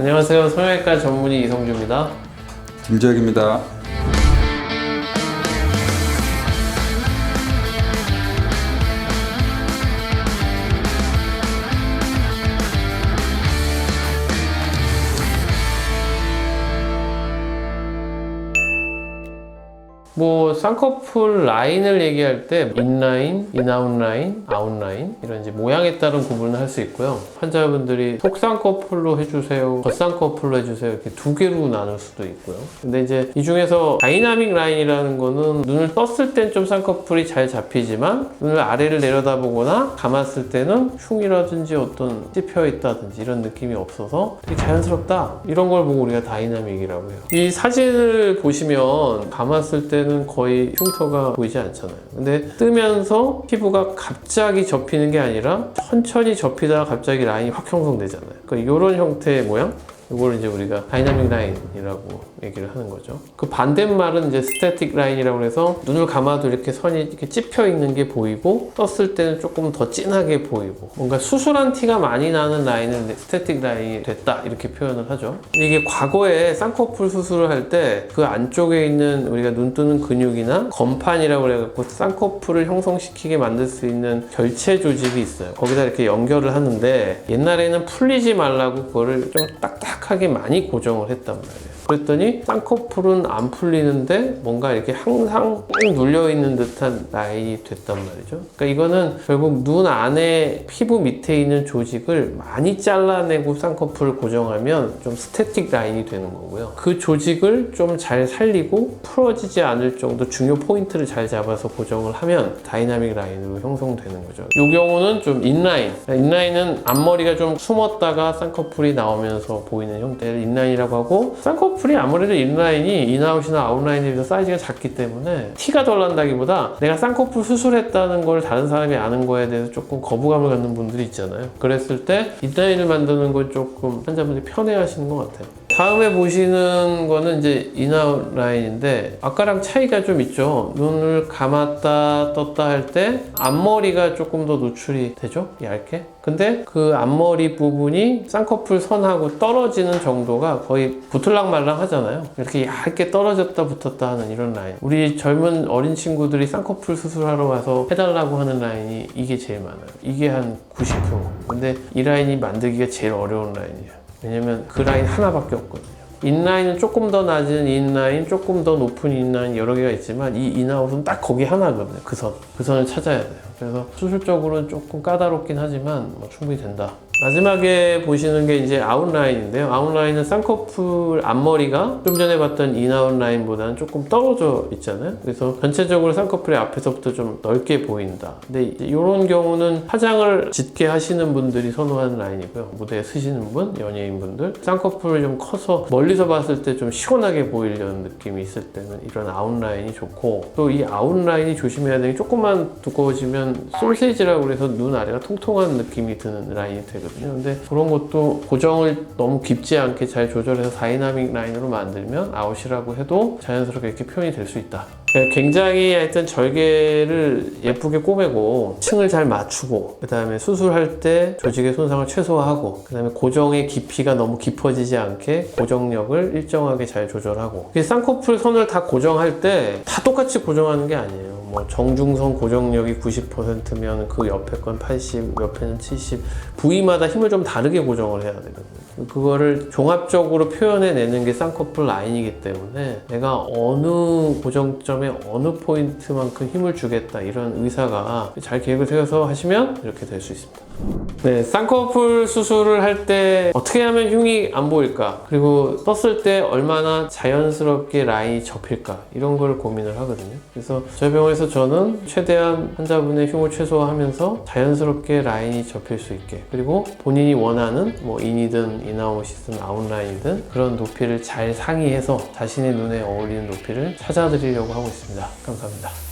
안녕하세요. 성형외과 전문의 이성주입니다. 김재혁입니다. 쌍꺼풀 라인을 얘기할 때 인라인, 인아웃라인, 아웃라인 이런 이제 모양에 따른 구분을 할 수 있고요. 환자분들이 속쌍꺼풀로 해주세요, 겉쌍꺼풀로 해주세요 이렇게 두 개로 나눌 수도 있고요. 근데 이제 이 중에서 다이나믹 라인이라는 거는 눈을 떴을 땐 좀 쌍꺼풀이 잘 잡히지만 눈을 아래를 내려다보거나 감았을 때는 흉이라든지 어떤 찝혀 있다든지 이런 느낌이 없어서 되게 자연스럽다, 이런 걸 보고 우리가 다이나믹이라고 해요. 이 사진을 보시면 감았을 때는 거의 흉터가 보이지 않잖아요. 근데 뜨면서 피부가 갑자기 접히는 게 아니라 천천히 접히다가 갑자기 라인이 확 형성되잖아요. 그러니까 이런 형태의 모양? 이걸 이제 우리가 다이나믹 라인이라고 얘기를 하는 거죠. 그 반대말은 이제 스태틱 라인이라고 해서 눈을 감아도 이렇게 선이 이렇게 찝혀 있는 게 보이고 떴을 때는 조금 더 진하게 보이고 뭔가 수술한 티가 많이 나는 라인은 스태틱 라인이 됐다 이렇게 표현을 하죠. 이게 과거에 쌍꺼풀 수술을 할 때 그 안쪽에 있는 우리가 눈 뜨는 근육이나 건판이라고 해갖고 쌍꺼풀을 형성시키게 만들 수 있는 결체 조직이 있어요. 거기다 이렇게 연결을 하는데 옛날에는 풀리지 말라고 그거를 좀 딱딱하게 많이 고정을 했단 말이에요. 그랬더니 쌍꺼풀은 안 풀리는데 뭔가 이렇게 항상 꾹 눌려있는 듯한 라인이 됐단 말이죠. 그러니까 이거는 결국 눈 안에 피부 밑에 있는 조직을 많이 잘라내고 쌍꺼풀을 고정하면 좀 스태틱 라인이 되는 거고요. 그 조직을 좀 잘 살리고 풀어지지 않을 정도 중요 포인트를 잘 잡아서 고정을 하면 다이나믹 라인으로 형성되는 거죠. 이 경우는 좀 인라인. 인라인은 앞머리가 좀 숨었다가 쌍꺼풀이 나오면서 보이는 형태를 인라인이라고 하고, 쌍꺼풀이 아무래도 인라인이 인아웃이나 아웃라인에 비해서 사이즈가 작기 때문에 티가 덜 난다기보다 내가 쌍꺼풀 수술했다는 걸 다른 사람이 아는 거에 대해서 조금 거부감을 갖는 분들이 있잖아요. 그랬을 때 인라인을 만드는 건 조금 환자분들이 편해하시는 것 같아요. 다음에 보시는 거는 이제 인아웃 라인인데 아까랑 차이가 좀 있죠. 눈을 감았다 떴다 할 때 앞머리가 조금 더 노출이 되죠, 얇게. 근데 그 앞머리 부분이 쌍꺼풀 선하고 떨어지는 정도가 거의 붙을랑말랑 하잖아요. 이렇게 얇게 떨어졌다 붙었다 하는 이런 라인. 우리 젊은 어린 친구들이 쌍꺼풀 수술하러 와서 해달라고 하는 라인이 이게 제일 많아요. 이게 한 90%. 근데 이 라인이 만들기가 제일 어려운 라인이에요. 왜냐면 그 라인 하나밖에 없거든요. 인라인은 조금 더 낮은 인라인, 조금 더 높은 인라인 여러 개가 있지만 이 인아웃은 딱 거기 하나거든요. 그 선을 찾아야 돼요. 그래서 수술적으로는 조금 까다롭긴 하지만 충분히 된다. 마지막에 보시는 게 이제 아웃라인인데요. 아웃라인은 쌍꺼풀 앞머리가 좀 전에 봤던 인아웃라인보다는 조금 떨어져 있잖아요. 그래서 전체적으로 쌍꺼풀의 앞에서부터 좀 넓게 보인다. 근데 이런 경우는 화장을 짙게 하시는 분들이 선호하는 라인이고요. 무대에 서시는 분, 연예인분들, 쌍꺼풀이 좀 커서 멀리서 봤을 때 좀 시원하게 보이려는 느낌이 있을 때는 이런 아웃라인이 좋고, 또 이 아웃라인이 조심해야 되는 게 조금만 두꺼워지면 소세지라고 해서 눈 아래가 통통한 느낌이 드는 라인이 되거든요. 근데 그런 것도 고정을 너무 깊지 않게 잘 조절해서 다이나믹 라인으로 만들면 아웃이라고 해도 자연스럽게 이렇게 표현이 될 수 있다. 굉장히 하여튼 절개를 예쁘게 꼬매고 층을 잘 맞추고, 그 다음에 수술할 때 조직의 손상을 최소화하고, 그 다음에 고정의 깊이가 너무 깊어지지 않게 고정력을 일정하게 잘 조절하고, 쌍꺼풀 선을 다 고정할 때 다 똑같이 고정하는 게 아니에요. 정중선 고정력이 90%면 그 옆에 건 80, 옆에는 70, 부위마다 힘을 좀 다르게 고정을 해야 되거든요. 그거를 종합적으로 표현해내는 게 쌍꺼풀 라인이기 때문에 내가 어느 고정점에 어느 포인트만큼 힘을 주겠다, 이런 의사가 잘 계획을 세워서 하시면 이렇게 될 수 있습니다. 네, 쌍꺼풀 수술을 할 때 어떻게 하면 흉이 안 보일까, 그리고 떴을 때 얼마나 자연스럽게 라인이 접힐까, 이런 걸 고민을 하거든요. 그래서 저희 병원에서 저는 최대한 환자분의 흉을 최소화하면서 자연스럽게 라인이 접힐 수 있게, 그리고 본인이 원하는 인이든 인아웃이든 아웃라인이든 그런 높이를 잘 상의해서 자신의 눈에 어울리는 높이를 찾아드리려고 하고 있습니다. 감사합니다.